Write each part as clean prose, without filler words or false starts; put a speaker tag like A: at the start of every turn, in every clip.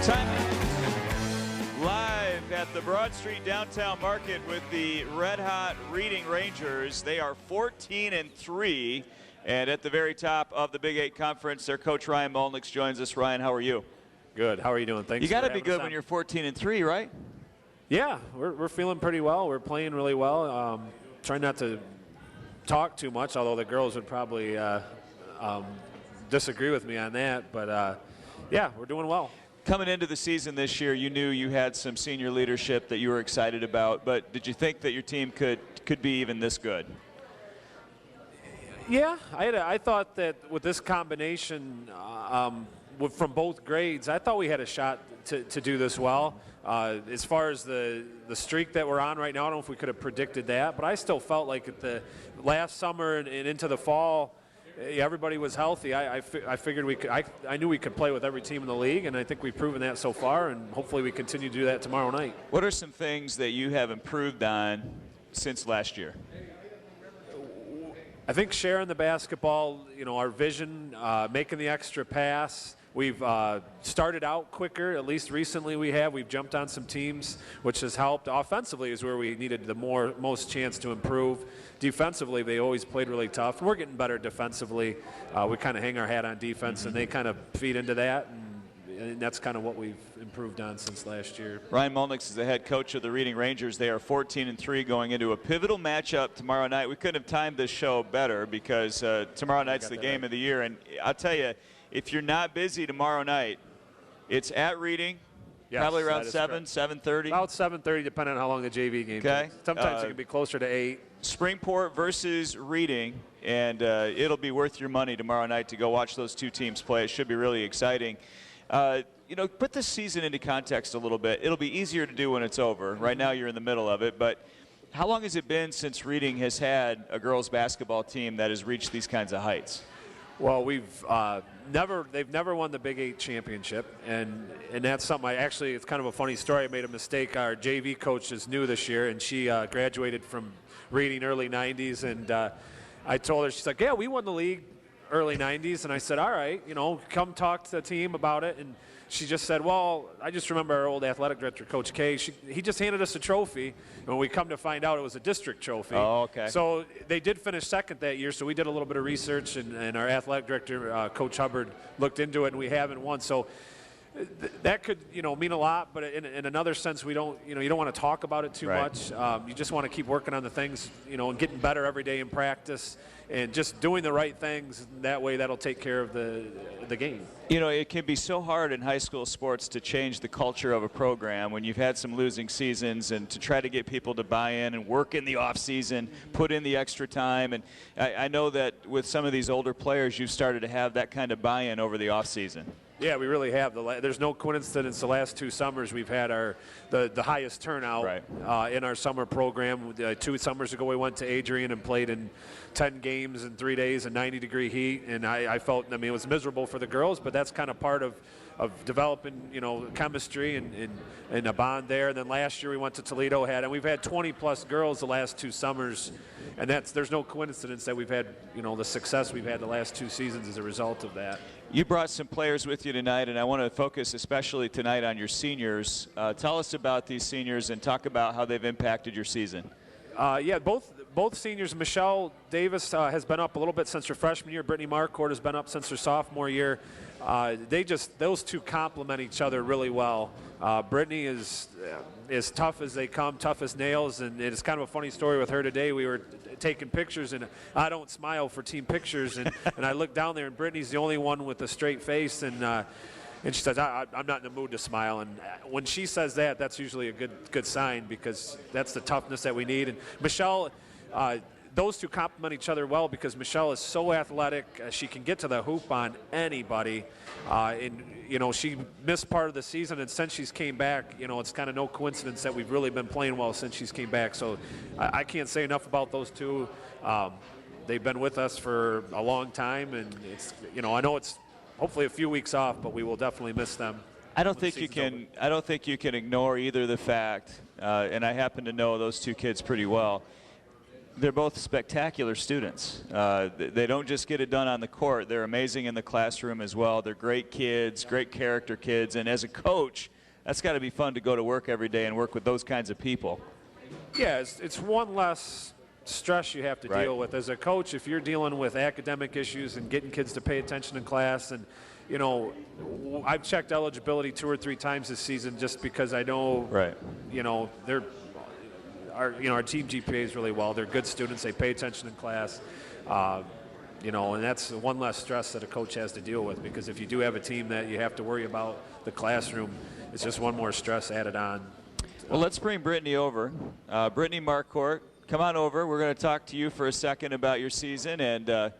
A: Time live at the Broad Street Downtown Market with the Red Hot Reading Rangers. They are 14-3, and at the very top of the Big 8 Conference, their coach Ryan Mullnix joins us. Ryan, how are you?
B: Good. How are you doing? Thanks.
A: You got to be good when you're 14-3, right?
B: Yeah, we're feeling pretty well. We're playing really well. Trying not to talk too much, although the girls would probably disagree with me on that. But yeah, we're doing well.
A: Coming into the season this year, you knew you had some senior leadership that you were excited about, but did you think that your team could be even this good?
B: Yeah, I thought that with this combination from both grades, I thought we had a shot to do this well. As far as the streak that we're on right now, I don't know if we could have predicted that, but I still felt like at the last summer and into the fall, everybody was healthy. I figured we could. I knew we could play with every team in the league, and I think we've proven that so far, and hopefully we continue to do that tomorrow night.
A: What are some things that you have improved on since last year?
B: I think sharing the basketball, our vision, making the extra pass. We've started out quicker, at least recently we have. We've jumped on some teams, which has helped. Offensively is where we needed the most chance to improve. Defensively, they always played really tough. We're getting better defensively. We kind of hang our hat on defense, and they kind of feed into that, and that's kind of what we've improved on since last year.
A: Ryan Mullnix is the head coach of the Reading Rangers. They are 14-3 going into a pivotal matchup tomorrow night. We couldn't have timed this show better because tomorrow night's the game of the year, and I'll tell you, if you're not busy tomorrow night, it's at Reading, probably around 7, 7:30.
B: About 7:30, depending on how long the JV game takes. Sometimes it can be closer to 8.
A: Springport versus Reading, and it'll be worth your money tomorrow night to go watch those two teams play. It should be really exciting. Put this season into context a little bit. It'll be easier to do when it's over. Right now you're in the middle of it, but how long has it been since Reading has had a girls basketball team that has reached these kinds of heights?
B: Well, they've never won the Big 8 championship, and that's something it's kind of a funny story. I made a mistake. Our JV coach is new this year, and she graduated from Reading early 90s, and I told her, she's like, yeah, we won the league early 90s, and I said, all right, come talk to the team about it, and she just said, well, I just remember our old athletic director, Coach K, he just handed us a trophy, and when we come to find out it was a district trophy.
A: Oh, okay.
B: So they did finish second that year, so we did a little bit of research, and our athletic director, Coach Hubbard, looked into it, and we haven't won. So that could, mean a lot, but in another sense, we don't, you don't want to talk about it too much. You just want to keep working on the things, and getting better every day in practice, and just doing the right things. That way, that'll take care of the game.
A: It can be so hard in high school sports to change the culture of a program when you've had some losing seasons, and to try to get people to buy in and work in the off season, put in the extra time. And I know that with some of these older players, you've started to have that kind of buy-in over the off season.
B: Yeah, we really have. There's no coincidence the last 2 summers we've had the highest turnout in our summer program. 2 summers ago we went to Adrian and played in 10 games in 3 days in 90-degree heat, and I felt, it was miserable for the girls, but that's kind of part of developing, chemistry and a bond there. And then last year we went to Toledo, and we've had 20-plus girls the last 2 summers, and there's no coincidence that we've had, the success we've had the last 2 seasons as a result of that.
A: You brought some players with you tonight, and I want to focus especially tonight on your seniors. Tell us about these seniors and talk about how they've impacted your season.
B: Yeah, both seniors. Michelle Davis has been up a little bit since her freshman year. Brittany Marcourt has been up since her sophomore year. Those two complement each other really well. Brittany is as tough as they come, tough as nails, and it's kind of a funny story with her today. We were taking pictures, and I don't smile for team pictures, and I look down there, and Brittany's the only one with a straight face, and she says, I'm not in the mood to smile. And when she says that, that's usually a good sign, because that's the toughness that we need. And Michelle, those two complement each other well, because Michelle is so athletic. She can get to the hoop on anybody. And, she missed part of the season, and since she's came back, it's kind of no coincidence that we've really been playing well since she's came back. So I can't say enough about those two. They've been with us for a long time, and it's, I know it's hopefully a few weeks off, but we will definitely miss them.
A: I don't think you can ignore either the fact, and I happen to know those two kids pretty well. They're both spectacular students. They don't just get it done on the court. They're amazing in the classroom as well. They're great kids, great character kids. And as a coach, that's got to be fun to go to work every day and work with those kinds of people.
B: Yeah, it's one less stress you have to deal with. As a coach, if you're dealing with academic issues and getting kids to pay attention in class, and you know, I've checked eligibility 2 or 3 times this season just because I know, you know, our team GPAs really well. They're good students. They pay attention in class. You know, and that's one less stress that a coach has to deal with, because if you do have a team that you have to worry about the classroom, it's just one more stress added on.
A: Well, let's bring Brittany over. Brittany Marcourt, come on over. We're going to talk to you for a second about your season. And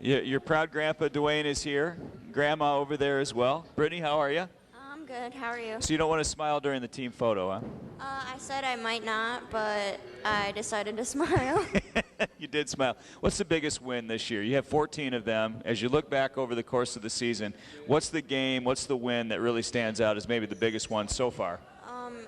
A: your proud grandpa, Dwayne, is here. Grandma over there as well. Brittany, how are you?
C: I'm good. How are you?
A: So you don't want to smile during the team photo, huh?
C: I said I might not, but I decided to smile.
A: You did smile. What's the biggest win this year? You have 14 of them. As you look back over the course of the season, what's the game, what's the win that really stands out as maybe the biggest one so far?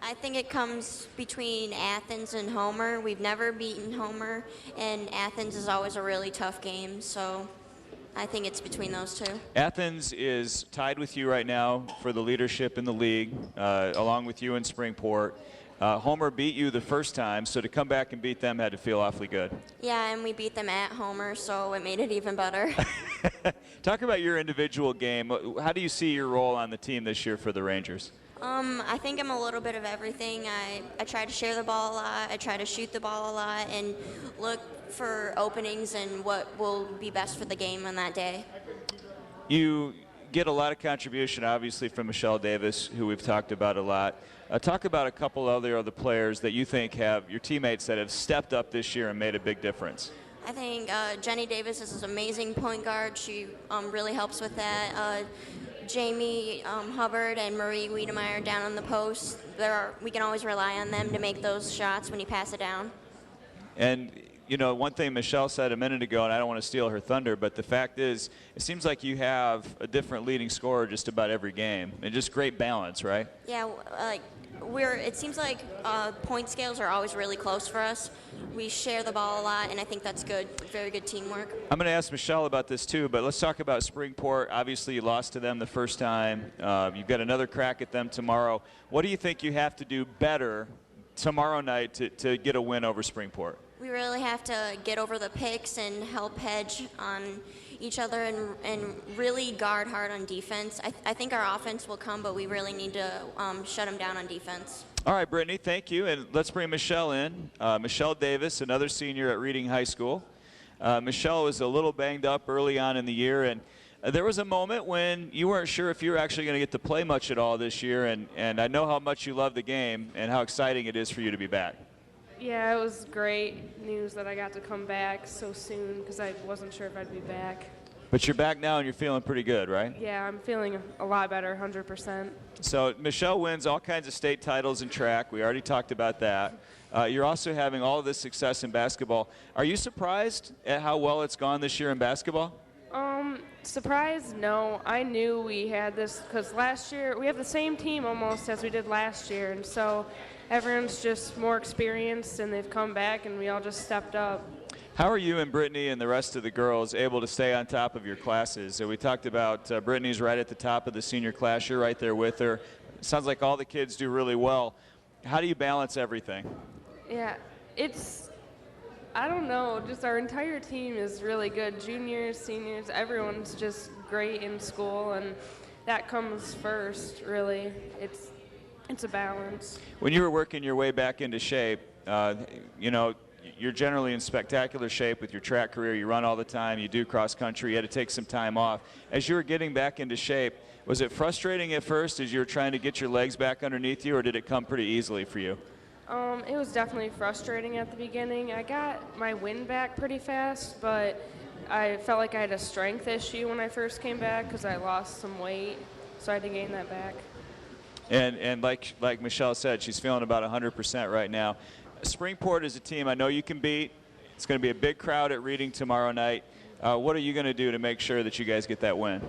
C: I think it comes between Athens and Homer. We've never beaten Homer, and Athens is always a really tough game, so I think it's between those two.
A: Athens is tied with you right now for the leadership in the league, along with you in Springport. Homer beat you the first time, so to come back and beat them had to feel awfully good.
C: Yeah, and we beat them at Homer, so it made it even better.
A: Talk about your individual game. How do you see your role on the team this year for the Rangers?
C: I think I'm a little bit of everything. I try to share the ball a lot. I try to shoot the ball a lot and look for openings and what will be best for the game on that day.
A: You get a lot of contribution, obviously, from Michelle Davis, who we've talked about a lot. Talk about a couple other players that you think have, your teammates that have stepped up this year and made a big difference.
C: I think Jenny Davis is an amazing point guard. She really helps with that. Jamie Hubbard and Marie Wiedemeyer down on the post. We can always rely on them to make those shots when you pass it down.
A: And, you know, one thing Michelle said a minute ago, and I don't want to steal her thunder, but the fact is, it seems like you have a different leading scorer just about every game, and just great balance, right?
C: Yeah, it seems like point scales are always really close for us. We share the ball a lot, and I think that's good. Very good teamwork.
A: I'm going to ask Michelle about this too, but let's talk about Springport. Obviously, you lost to them the first time. You've got another crack at them tomorrow. What do you think you have to do better tomorrow night to get a win over Springport?
C: We really have to get over the picks and help hedge on each other and really guard hard on defense. I think our offense will come, but we really need to shut them down on defense.
A: All right, Brittany, thank you. And let's bring Michelle in. Michelle Davis, another senior at Reading High School. Michelle was a little banged up early on in the year, and there was a moment when you weren't sure if you were actually going to get to play much at all this year, and I know how much you love the game and how exciting it is for you to be back.
D: Yeah, it was great news that I got to come back so soon because I wasn't sure if I'd be back.
A: But you're back now and you're feeling pretty good, right?
D: Yeah, I'm feeling a lot better, 100%.
A: So Michelle wins all kinds of state titles in track. We already talked about that. You're also having all of this success in basketball. Are you surprised at how well it's gone this year in basketball?
D: Surprised? No. I knew we had this because last year we have the same team almost as we did last year, and so everyone's just more experienced and they've come back and we all just stepped up.
A: How are you and Brittany and the rest of the girls able to stay on top of your classes? So we talked about Brittany's right at the top of the senior class. You're right there with her. It sounds like all the kids do really well. How do you balance everything?
D: Yeah, I don't know, just our entire team is really good. Juniors, seniors, everyone's just great in school, and that comes first, really. It's a balance.
A: When you were working your way back into shape, you know, you're generally in spectacular shape with your track career. You run all the time. You do cross country. You had to take some time off. As you were getting back into shape, was it frustrating at first as you were trying to get your legs back underneath you, or did it come pretty easily for you?
D: It was definitely frustrating at the beginning. I got my wind back pretty fast, but I felt like I had a strength issue when I first came back because I lost some weight, so I had to gain that back.
A: And like Michelle said, she's feeling about 100% right now. Springport is a team I know you can beat. It's going to be a big crowd at Reading tomorrow night. What are you going to do to make sure that you guys get that win?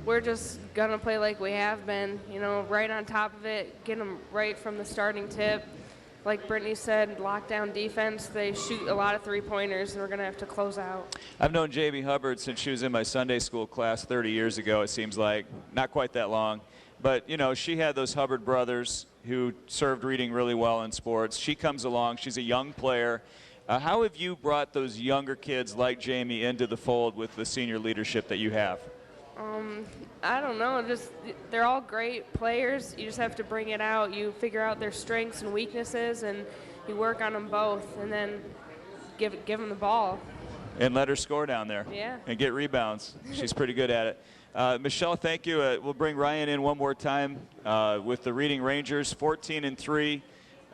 D: We're just going to play like we have been, you know, right on top of it, get them right from the starting tip, like Brittany said, lockdown defense. They shoot a lot of three-pointers, and we're going to have to close out.
A: I've known Jamie Hubbard since she was in my Sunday school class 30 years ago, it seems like. Not quite that long. But, you know, she had those Hubbard brothers who served reading really well in sports. She comes along. She's a young player. How have you brought those younger kids like Jamie into the fold with the senior leadership that you have?
D: I don't know. Just they're all great players. You just have to bring it out. You figure out their strengths and weaknesses, and you work on them both, and then give them the ball.
A: And let her score down there.
D: Yeah.
A: And get rebounds. She's pretty good at it. Michelle, thank you. We'll bring Ryan in one more time with the Reading Rangers, 14-3.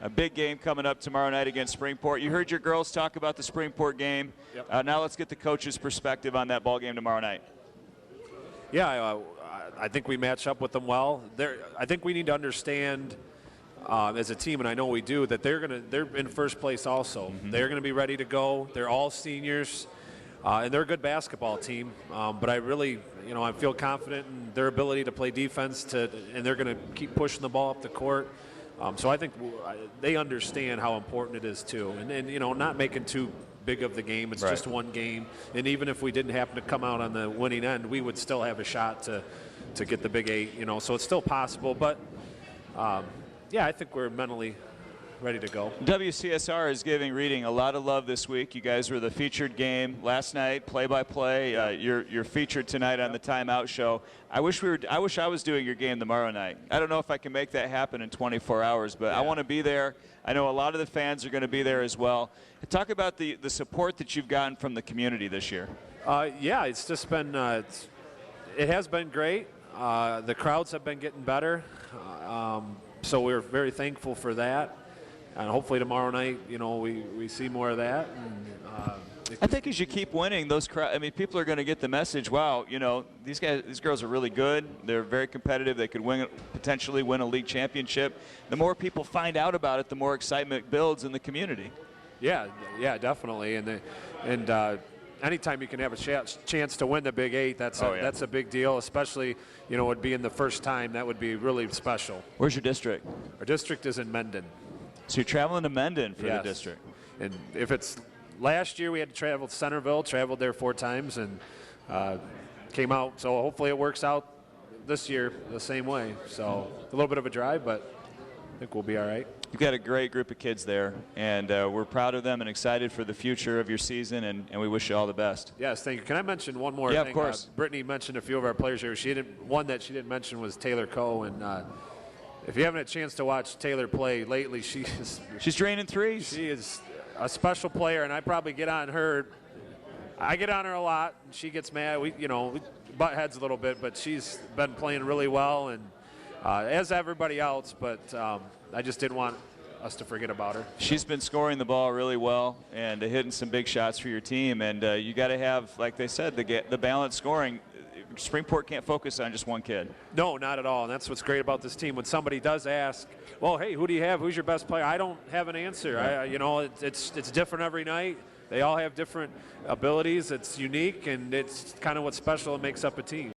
A: A big game coming up tomorrow night against Springport. You heard your girls talk about the Springport game.
B: Yep.
A: Now let's get the coach's perspective on that ball game tomorrow night.
B: Yeah, I think we match up with them well. I think we need to understand as a team, and I know we do, that they're in first place also. Mm-hmm. They're going to be ready to go. They're all seniors, and they're a good basketball team. But I really, I feel confident in their ability to play defense, and they're going to keep pushing the ball up the court. So I think they understand how important it is too, and not making too big of the game. It's just one game, and even if we didn't happen to come out on the winning end, we would still have a shot to get the Big 8. So it's still possible. But yeah, I think we're mentally ready to go.
A: WCSR is giving Reading a lot of love this week. You guys were the featured game last night, play-by-play. You're featured tonight on the Timeout Show. I wish I was doing your game tomorrow night. I don't know if I can make that happen in 24 hours, but I want to be there. I know a lot of the fans are going to be there as well. Talk about the support that you've gotten from the community this year.
B: Yeah, it's just been it has been great. The crowds have been getting better, so we're very thankful for that. And hopefully tomorrow night, we see more of that. And,
A: I think as you keep winning, people are going to get the message. Wow, these girls are really good. They're very competitive. They could potentially win a league championship. The more people find out about it, the more excitement builds in the community.
B: Yeah, definitely. And anytime you can have a chance to win the Big 8, that's a big deal. Especially, it being the first time, that would be really special.
A: Where's your district?
B: Our district is in Mendon.
A: So you're traveling to Mendon for the district.
B: And if it's last year, we had to travel to Centerville, traveled there 4 times, and came out. So hopefully it works out this year the same way. So a little bit of a drive, but I think we'll be all right.
A: You've got a great group of kids there, and we're proud of them and excited for the future of your season, and we wish you all the best.
B: Yes, thank you. Can I mention one more thing?
A: Yeah, of course.
B: Brittany mentioned a few of our players here. One that she didn't mention was Taylor Coe, and if you haven't had a chance to watch Taylor play lately,
A: she's draining threes.
B: She is a special player, and I probably get on her. I get on her a lot, and she gets mad. We butt heads a little bit, but she's been playing really well, and as everybody else. But I just didn't want us to forget about her.
A: She's been scoring the ball really well and hitting some big shots for your team. And you got to have, like they said, the balanced scoring. Springport can't focus on just one kid.
B: No, not at all. And that's what's great about this team. When somebody does ask, well, hey, who do you have? Who's your best player? I don't have an answer. Right. It's different every night. They all have different abilities. It's unique, and it's kind of what's special and makes up a team.